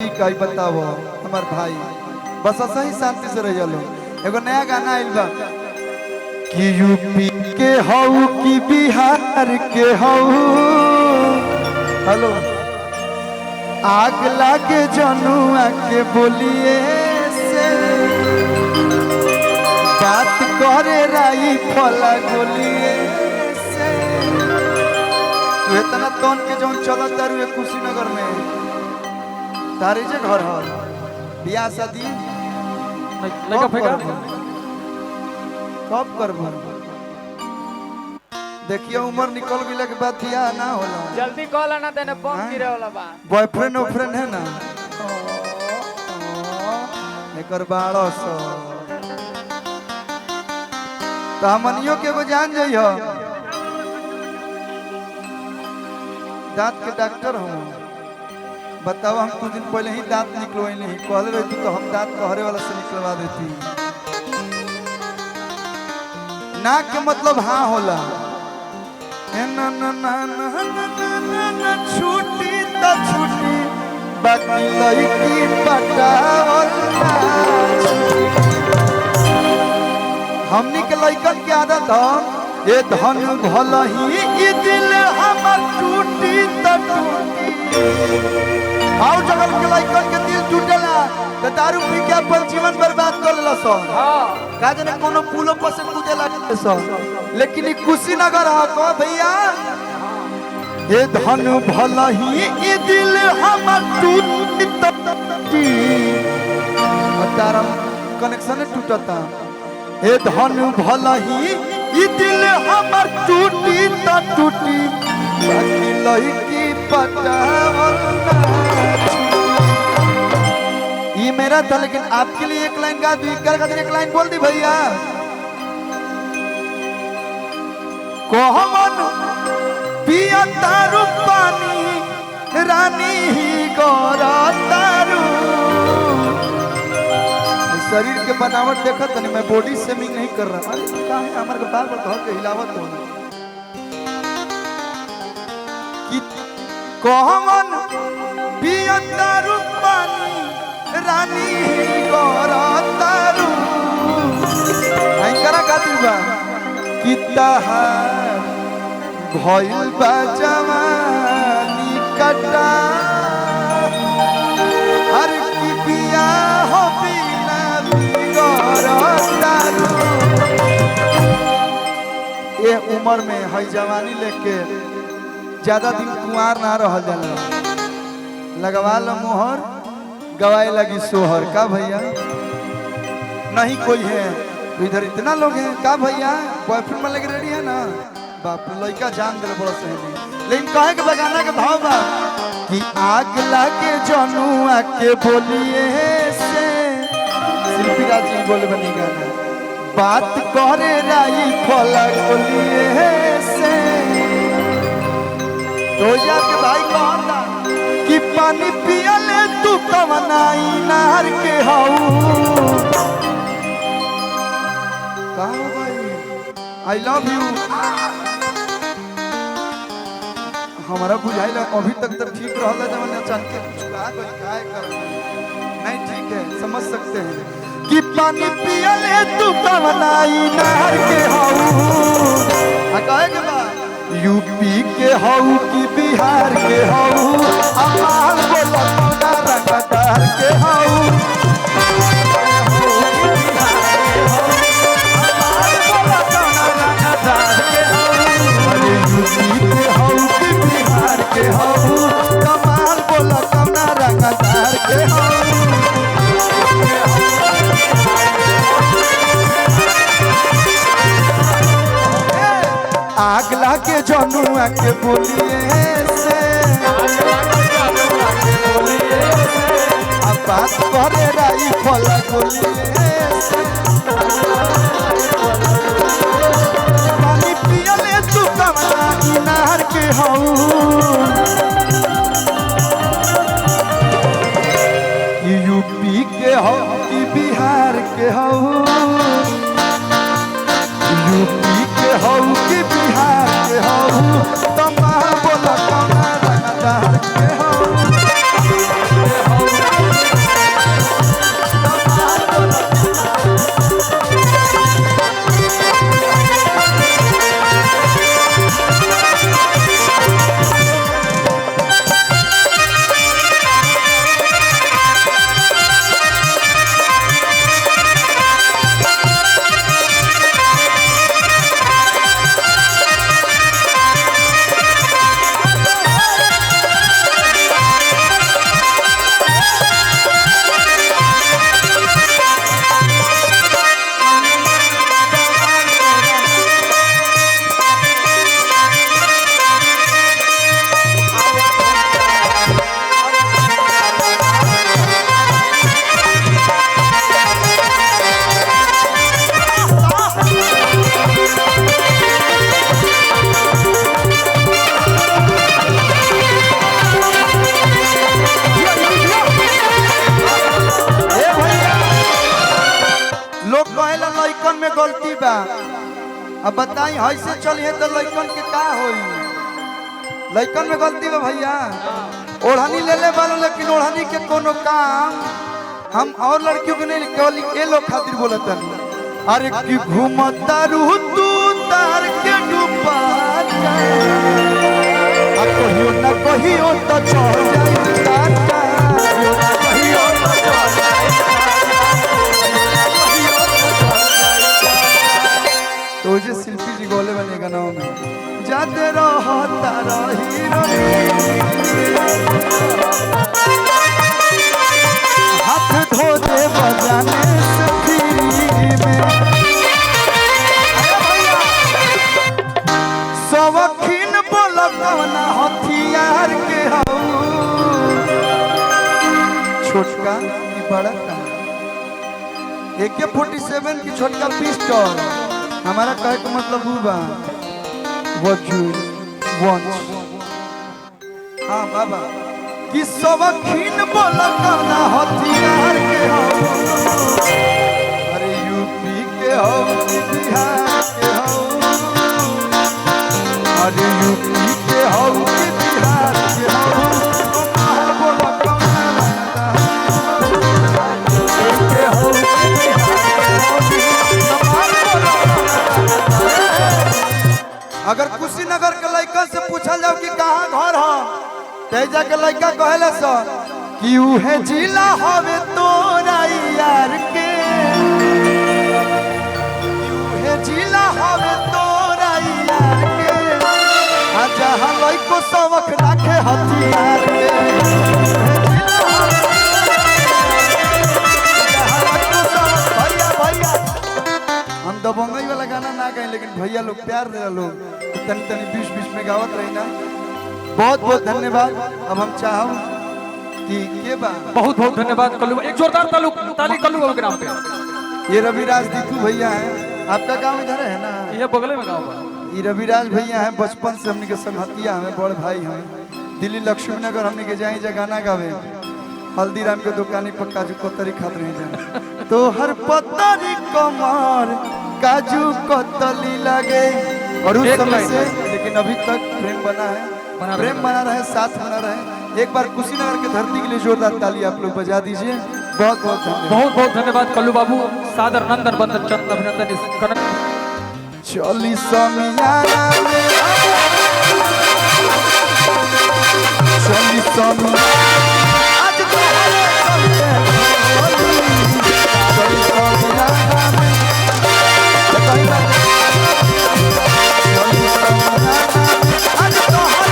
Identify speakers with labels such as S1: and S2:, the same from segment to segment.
S1: कई बताओ हमार भाई बस सही शांति से रह लो। एगो नया गाना आइल बा कि यूपी के हऊ कि बिहार के हऊ। हेलो आग लागे जनुआ के बोलिए से बात करे राई फला गोलिए से। तू इतना तन के जौन चलत तारू कुशीनगर में तारी जे घर हल बियाह शादी
S2: लगा फेंका
S1: कब करब? देखिए उम्र निकल गई के बाद बियाह ना होला।
S2: जल्दी कॉल आना देने बम गिरे वाला बा।
S1: बॉयफ्रेंड ऑयफ्रेंड है ना एकर बाड़ो सो तो हमनियो के एगो जान जइयो दांत के डॉक्टर हूँ। बताओ हम कुछ दिन पहले ही दांत निकलवाई नहीं कहले रहती तो हम दांत कहरे वाला से निकलवा देती। ना के मतलब हाँ होला ना ना ना ना ना ना छूटी तो छूटी बाकी लड़की पटावल ना हमनी के लड़कन के आदत है ये धन भला ही की दिल हमर टूटी तो टूटी। आओ जगल के लइकन के दिल टूटेला तो दारू पी के अपन जीवन बर्बाद कर लेला सो। हां का जने कोनो पुलो पर से कूदेला सो। लेकिन ई कुशीनगर ह को भैया ये धन भला ही ई दिल हमर टूटी टूटी तारा कनेक्शन टूटता। ये धन भला ही ई दिल हमर टूटी टूटी बाकी लड़की पटावल ना। ये मेरा था लेकिन आपके लिए एक लाइन गा दी कर एक लाइन बोल दी भैया। कोहमन पिया तारू पानी रानी ही गोरा तारू। शरीर के बनावट देखा तनी मैं बॉडी शेमिंग नहीं कर रहा। अरे क्या है हमारे बार बार धर के हिलावत हो कि कोहमन पिया तारू पानी रानी गोरा तारू। करा खातिर बा कि तहार भइल बा जवानी कटा हर की पिया हो बिना गोरा तारू। ये उम्र में है जवानी लेके ज्यादा दिन कुंवार ना रह जाला। लगवा लो मोहर गवाए लगी सोहर का भैया नहीं कोई है इधर इतना लोग हैं का भैया बॉयफ्रेंड में लगे रेडी है ना बाप लड़का जान दे बड़ा सही। लेकिन कहे के बगाना के भाव बा कि आग लागे जनुआ के बोलिए से शिल्पी राज जी बोले बनी गाना बात करे राई फला बोलिए से। तो के भाई कहता कि पानी पियले तू कवनाई नार के हाउ। कहो भाई आई लव यू। हमारा बुझाइल अभी तक तो ठीक रहला जब मैंने अचानक छुड़ा कोई काय कर नहीं ठीक है समझ सकते हैं कि पानी पियले तू कवनाई नार के हाउ। कहे के बा यूपी के हऊ कि बिहार के हऊ अमाल बोला कौना रंगदार के हऊ। अरे यूपी के हऊ कि बिहार के हऊ कमाल बोला कौना रंगदार के हऊ। आग लागे जनुआ के बोलिए से अब बात करे राई फला गोलिए से। पानी पियले तू कमला इनार के हऊ कि यूपी के हऊ कि बिहार के हऊ। यूपी के हऊ कि बिहार के हऊ तमाम बोला कौना रंगदार के हऊ। गलती बा। अब बताई ऐसे चलिए तो लइकन के का होई? लइकन में गलती बा भैया। ओढ़नी ले ले बालो, लेकिन ओढ़नी के कोनो काम हम और लड़कियों के नहीं, केवल ये लोग खातिर बोलत हन। अरे कि घूमता रू तू तार के डूबा कहियो ना कहियो तो चढ़ जाई टाटा, कहियो ना कहियो तो चढ़ जाई तो जे शिल्पी जी गोले बने गाना में जाते रहता रही हाथ धो दे बजाने से फ्री में। सवखीन बोल कवना हथियार के हऊ छोटका की बड़ा का AK-47 की छोटका पिस्टल। हमारा कहे का मतलब हुआ वजूद वंश। हाँ बाबा कि सवखीन बोल कवना हथियार के हऊ। अरे यूपी के हऊ बिहार के हऊ, अरे यूपी के हऊ बिहार के हऊ। अगर कुशीनगर के लड़का से पूछल जाओ कि कहाँ घर हो, ते जाके लड़का कहले स कि उहे जिला हवे तोरा यार के, उहे जिला हवे तोरा यार के। आ जहाँ लइको सबक राखे हथियार के, हम दबंगई वाला गाना ना गाए, लेकिन भैया लोग प्यार दे लोग तनी तनी बीच बीच में गावत रही ना। बहुत बहुत धन्यवाद। अब हम चाहूँ कि ये बा
S2: बहुत बहुत धन्यवाद कल्लू। एक जोरदार ताली कल्लू बाबू के नाम पे।
S1: ये रविराज दीपू भैया हैं। आपका गांव इधर है ना?
S2: ये बगले में गाँव बा।
S1: ये रविराज भैया हैं, बचपन से हमने के संगतिया हमें बड़ भाई हैं। दिल्ली लक्ष्मीनगर हमने के जाई जगाना गावे, हल्दीराम के दुकानी पर काजू कतरी खात रही जाए। तो हर पतरी कमर काजू कतली लगे। और उस समय से लेकिन अभी तक प्रेम बना है, प्रेम बना रहे, साथ बना रहे। एक बार कुशीनगर के धरती के लिए जोरदार ताली आप लोग बजा दीजिए। बहुत बहुत धन्यवाद।
S2: बहुत बहुत धन्यवाद कल्लू बाबू। सादर नंदन बंदन चंद अभिनंदन इस कनक
S1: चली समियाना में, चली समियाना आज तुम्हारे चलते चली समियाना में, चली समियाना आज तुम्हारे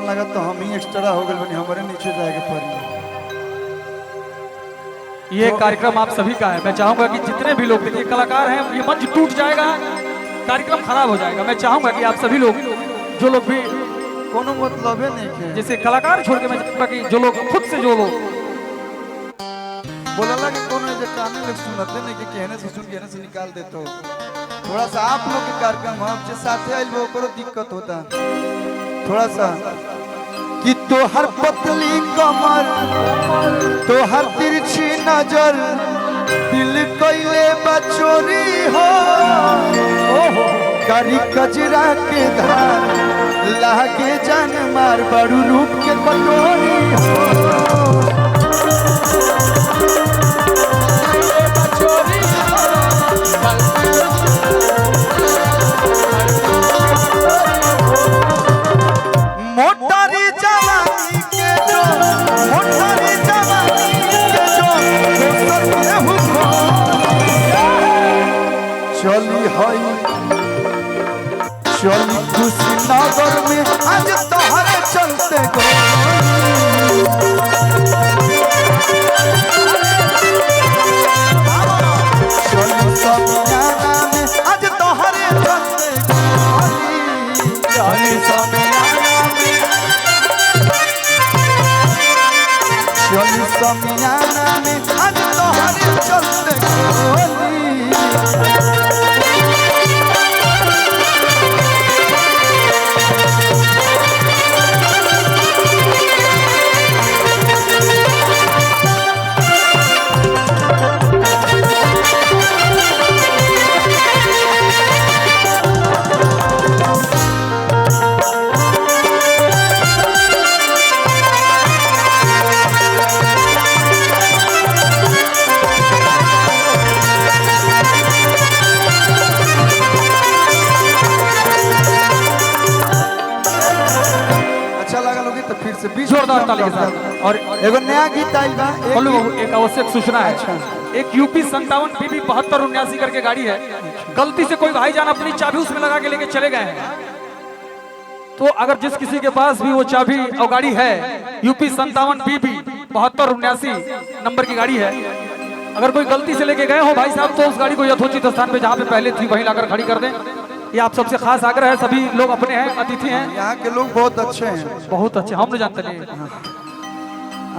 S1: लगा तो हम ही एक्स्ट्रा हो गए बनी, हमारे नीचे जाएगा पड़ी।
S2: ये कार्यक्रम आप सभी का है। मैं चाहूंगा कि जितने भी लोग देखिए कलाकार हैं, ये मंच टूट जाएगा, कार्यक्रम खराब हो जाएगा। मैं चाहूंगा कि आप सभी लोग जो लोग भी
S1: कोनो मतलब है नहीं है,
S2: जैसे कलाकार छोड़ के मैं चाहूंगा कि जो लोग खुद से जो लोग
S1: बोला कि कोनो जो काने लोग सुनते नहीं कि कहने से सुन कहने से निकाल देते हो। थोड़ा सा आप लोग के कार्यक्रम हम जो साथे आइल वो करो दिक्कत होता थोड़ा सा कि तोहर पतली कमर तोहर तिरछी नजर दिल कइले बचोरी हो करी कजरा के धार लागे जान मार बड़ू रूप के कटोरी हो मोटारी जवानी के जो मोटारी जवानी के जो सत्य हुको चली हई चली कुशीनगर में आज तोहरे चलते चलो समियाना में आज तोहरे चलते चलो समियाना में चलो समियाना में आज तोहरे चलते तो फिर से
S2: जोरदार ताली के साथ। और
S1: एगो नया गीत आई बा
S2: बोलू बाबू, एक आवश्यक सूचना है। एक यूपी 57 PB 7279 करके गाड़ी है, गलती से कोई भाईजान अपनी चाबी उसमें लगा के लेके चले गए हैं, तो अगर जिस किसी के पास भी वो चाबी और गाड़ी है, यूपी 57 PB 7279 नंबर की गाड़ी है, अगर कोई गलती से लेके गए हो भाई साहब, तो उस गाड़ी को यथोचित स्थान पे जहाँ पे पहले थी वहीं लाकर खड़ी कर दें। ये आप सबसे खास आग्रह है, सभी लोग अपने हैं, अतिथि हैं,
S1: यहाँ के लोग बहुत अच्छे हैं,
S2: बहुत अच्छे, हम नहीं जानते नहीं।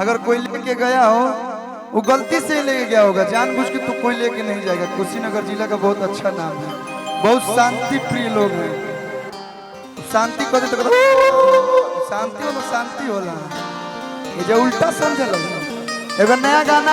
S1: अगर कोई लेके गया हो वो गलती से ही लेके गया होगा, जानबूझ के तो कोई लेके नहीं जाएगा। कुशीनगर जिला का बहुत अच्छा नाम है, बहुत शांति प्रिय लोग हैं। शांति को तो शांति होला, शांति होला, ये जो उल्टा समझ लो। एगो नया गाना